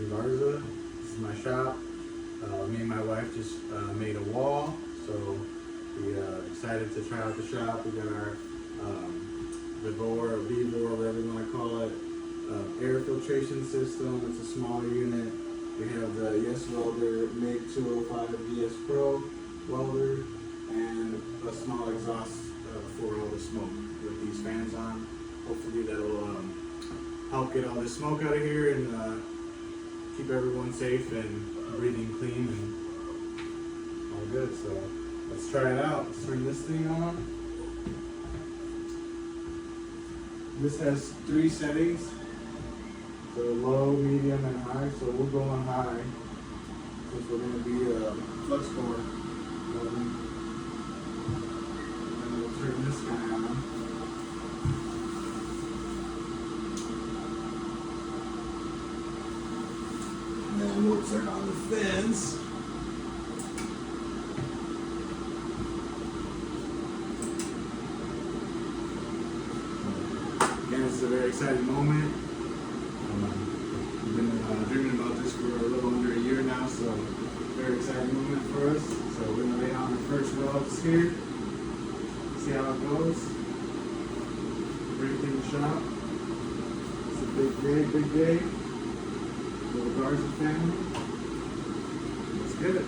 Garza. This is my shop. Me and my wife just made a wall, so we excited to try out the shop. We got our Vibor, whatever you want to call it, air filtration system. It's a smaller unit. We have the YESWELDER MIG-206DS PRO welder and a small exhaust for all the smoke with these fans on. Hopefully that'll help get all this smoke out of here and keep everyone safe and breathing clean and all good. So let's try it out. Let's turn this thing on. This has 3 settings. So low, medium, and high. So we'll go on high since we're going to be flux core welding. And then we'll turn this guy on. And then we'll turn on the fins. Again, it's a very exciting moment. We've been dreaming about this for a little under a year now, so very exciting moment for us. So we're going to lay on the first welds here, see how it goes. Bring it in the shop. It's a big day. Little Garza family. Let's get it.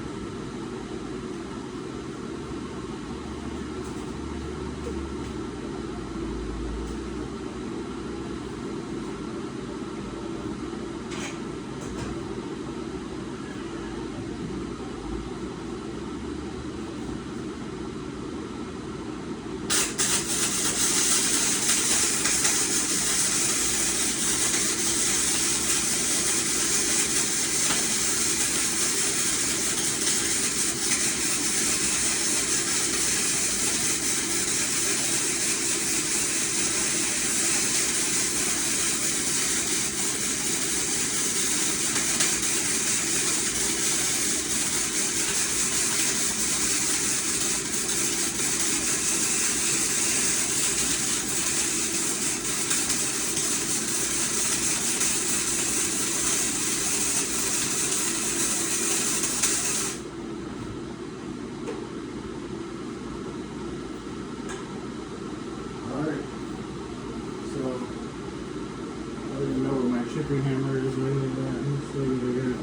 Chipping hammer is really that. Let's see what we got.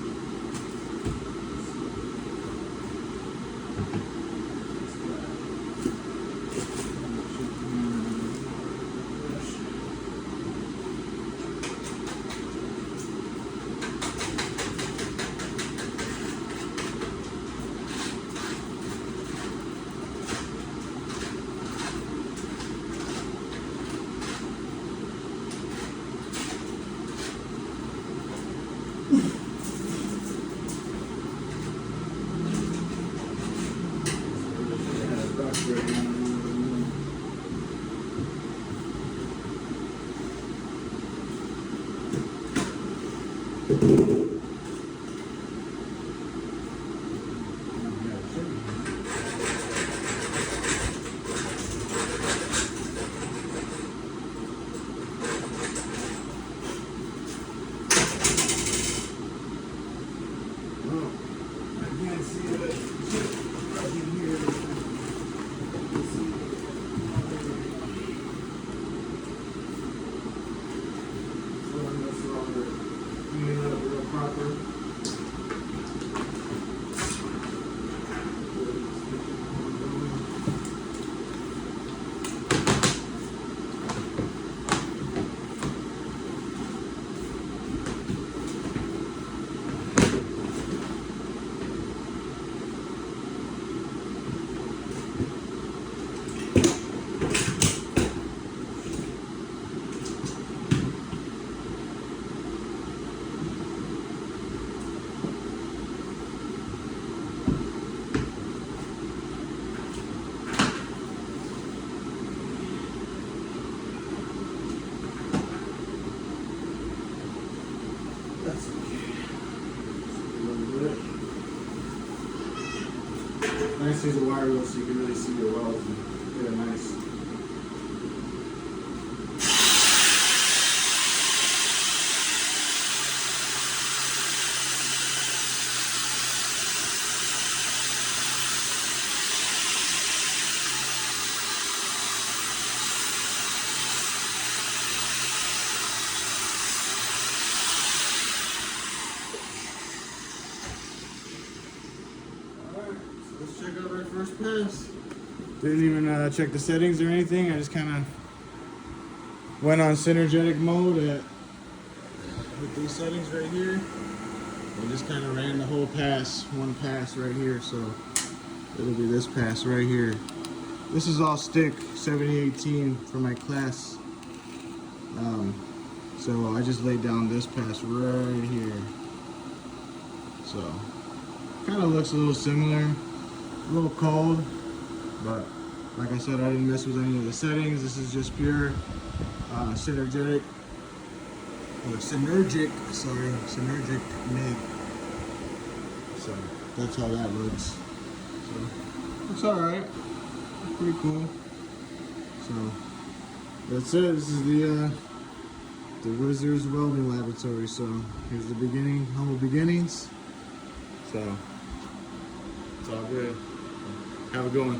Nice to use a wire wheel so you can really see your welds and get a nice. Didn't even check the settings or anything. I just kind of went on synergetic mode with these settings right here. And just kind of ran the whole pass, one pass right here. So it'll be this pass right here. This is all stick 7018 for my class. So I just laid down this pass right here. So kind of looks a little similar, a little cold, but like I said, I didn't mess with any of the settings. This is just pure synergic MIG. So that's how that looks. So it's all right, pretty cool. So that's it. This is the Wizards Welding Laboratory. So here's the beginning, humble beginnings. So it's all good. Have a good one.